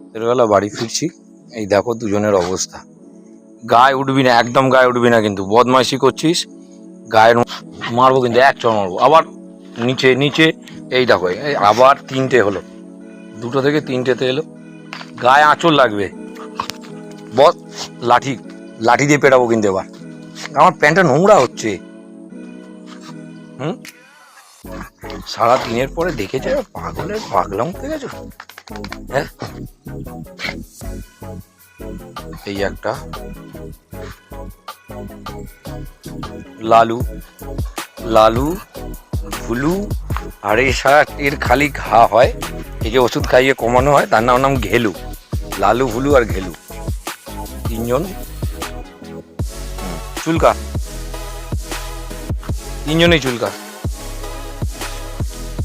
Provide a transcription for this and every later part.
রাতেরবেলা বাড়ি ফিরছি, এই দেখো দুজনের অবস্থা। গায়ে উঠবি না, একদম গায়ে উঠবি না, কিন্তু বদমাইশি করছিস। গায়ের মারবো কিন্তু, এক চড় মারবো। আবার নিচে নিচে, এই দেখো এই আবার তিনটে হলো, দুটো থেকে তিনটেতে এলো। গায়ে আঁচড় লাগবে, বস লাঠি লাঠি দিয়ে পেটাবো কিন্তু এবার। আমার প্যান্টটা নোংরা হচ্ছে। সারা দিনের পরে দেখেছে পাগলের পাগলাম উঠে গেছো। হ্যাঁ, এই একটা লালু লালু ভুলু, আর এই সারা এর খালি ঘা হয়, একে ওষুধ খাইয়ে কমানো হয়, তার নাম ঘেলু। লালু ভুলু আর ঘেলু, তিনজন চুলকা, তিনজনেই চুলকা।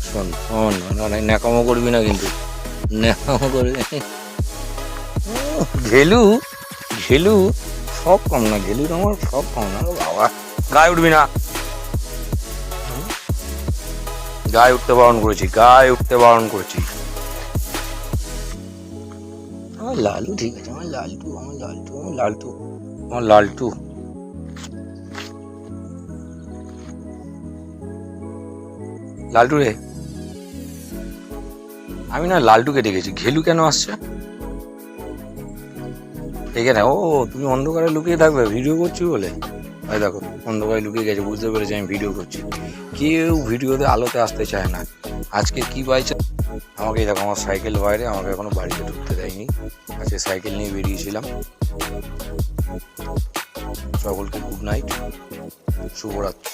শোন শোন, ন্যাকামো করবি না কিন্তু, ন্যাকামো করবি। ঘেলু ঘেলু সব কম না, ঘেলুর আমার সব কম না বাবা। গায়ে উঠবি না, গায়ে উঠতে বারণ করেছি, গায়ে উঠতে বারণ করেছি। আমার লালু ঠিক আছে, আমার লালটু, আমার লালটু, আমার লালটু, আমার লালটু। লালটু রে, আমি না লালটুকে দেখেছি, ঘেলু কেন আসছে এখানে? ও তুমি অন্ধকারে লুকিয়ে থাকবে ভিডিও করছি বলে? ভাই দেখো অন্ধকারে লুকিয়ে গেছে, বুঝতে পেরেছি আমি ভিডিও করছি। কেউ ভিডিওতে আলোতে আসতে চায় না। আজকে কি পাইছে আমাকে, দেখো আমার সাইকেল বাইরে, আমাকে এখনো বাড়িতে ঢুকতে দেয়নি। আজকে সাইকেল নিয়ে বেরিয়েছিলাম। সকলকে গুড নাইট, শুভরাত্রি।